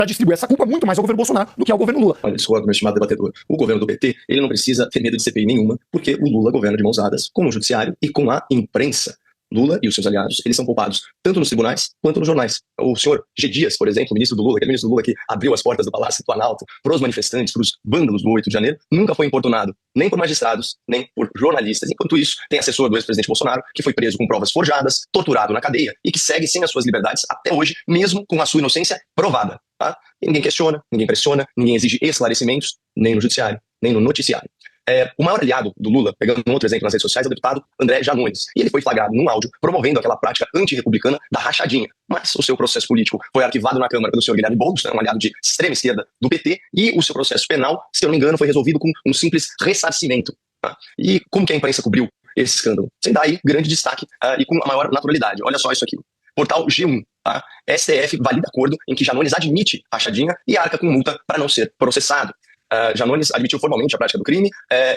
para distribuir essa culpa muito mais ao governo Bolsonaro do que ao governo Lula. Olha, discordo, meu estimado debatedor. O governo do PT, ele não precisa ter medo de CPI nenhuma, porque o Lula governa de mãos dadas com o judiciário e com a imprensa. Lula e os seus aliados, eles são poupados tanto nos tribunais quanto nos jornais. O senhor G. Dias, por exemplo, o ministro do Lula, aquele ministro do Lula que abriu as portas do Palácio do Planalto para os manifestantes, para os vândalos do 8 de janeiro, nunca foi importunado nem por magistrados, nem por jornalistas. Enquanto isso, tem assessor do ex-presidente Bolsonaro, que foi preso com provas forjadas, torturado na cadeia e que segue sem as suas liberdades até hoje, mesmo com a sua inocência provada. Tá? E ninguém questiona, ninguém pressiona, ninguém exige esclarecimentos, nem no judiciário, nem no noticiário. O maior aliado do Lula, pegando um outro exemplo nas redes sociais, é o deputado André Janones. E ele foi flagrado num áudio promovendo aquela prática antirrepublicana da rachadinha. Mas o seu processo político foi arquivado na Câmara pelo senhor Guilherme Boulos, um aliado de extrema esquerda do PT, e o seu processo penal, se eu não me engano, foi resolvido com um simples ressarcimento. Tá? E como que a imprensa cobriu esse escândalo? Sem dar aí grande destaque e com a maior naturalidade. Olha só isso aqui. Portal G1. Tá? STF valida acordo em que Janones admite rachadinha e arca com multa para não ser processado. Janones admitiu formalmente a prática do crime,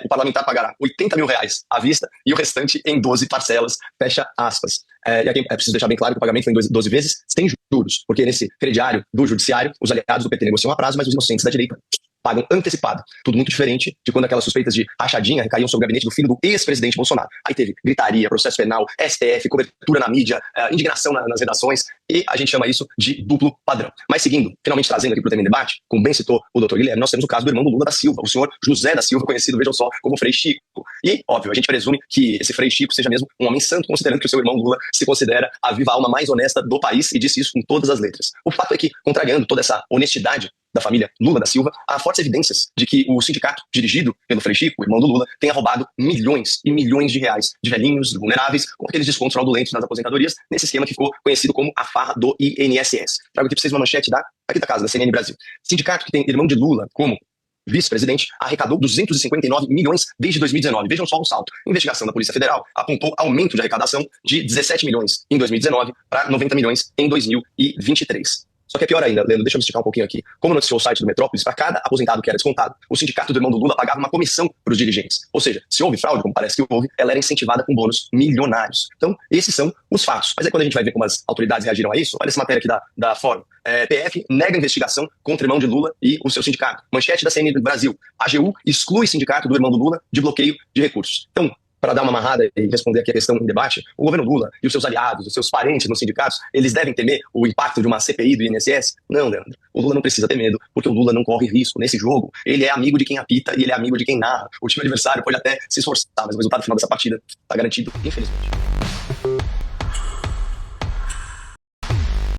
o parlamentar pagará R$80 mil à vista e o restante em 12 parcelas, fecha aspas. E aqui é preciso deixar bem claro que o pagamento foi em 12 vezes sem juros, porque nesse crediário do judiciário, os aliados do PT negociam a prazo, mas os inocentes da direita pagam antecipado. Tudo muito diferente de quando aquelas suspeitas de rachadinha recaíam sobre o gabinete do filho do ex-presidente Bolsonaro. Aí teve gritaria, processo penal, STF, cobertura na mídia, indignação nas redações, e a gente chama isso de duplo padrão. Mas seguindo, finalmente trazendo aqui para o tema em debate, como bem citou o doutor Guilherme, nós temos o caso do irmão do Lula da Silva, o senhor José da Silva, conhecido, vejam só, como Frei Chico. E, óbvio, a gente presume que esse Frei Chico seja mesmo um homem santo, considerando que o seu irmão Lula se considera a viva alma mais honesta do país e disse isso com todas as letras. O fato é que, contrariando toda essa honestidade da família Lula da Silva, há fortes evidências de que o sindicato dirigido pelo Frei Chico, o irmão do Lula, tenha roubado milhões e milhões de reais de velhinhos, de vulneráveis, com aqueles descontos fraudulentos nas aposentadorias, nesse esquema que ficou conhecido como a farra do INSS. Trago aqui para vocês uma manchete aqui da casa, da CNN Brasil. Sindicato que tem irmão de Lula como vice-presidente arrecadou 259 milhões desde 2019. Vejam só o salto. A investigação da Polícia Federal apontou aumento de arrecadação de 17 milhões em 2019 para 90 milhões em 2023. Só que é pior ainda, Leandro, deixa eu me esticar um pouquinho aqui. Como noticiou o site do Metrópolis, para cada aposentado que era descontado, o sindicato do irmão do Lula pagava uma comissão para os dirigentes. Ou seja, se houve fraude, como parece que houve, ela era incentivada com bônus milionários. Então, esses são os fatos. Mas aí quando a gente vai ver como as autoridades reagiram a isso, olha essa matéria aqui da Fórum. PF nega investigação contra o irmão de Lula e o seu sindicato. Manchete da CNN do Brasil. AGU exclui sindicato do irmão do Lula de bloqueio de recursos. Então, para dar uma amarrada e responder aqui a questão em debate, o governo Lula e os seus aliados, os seus parentes nos sindicatos, eles devem temer o impacto de uma CPI do INSS? Não, Leandro. O Lula não precisa ter medo, porque o Lula não corre risco nesse jogo. Ele é amigo de quem apita e ele é amigo de quem narra. O time adversário pode até se esforçar, mas o resultado final dessa partida está garantido, infelizmente.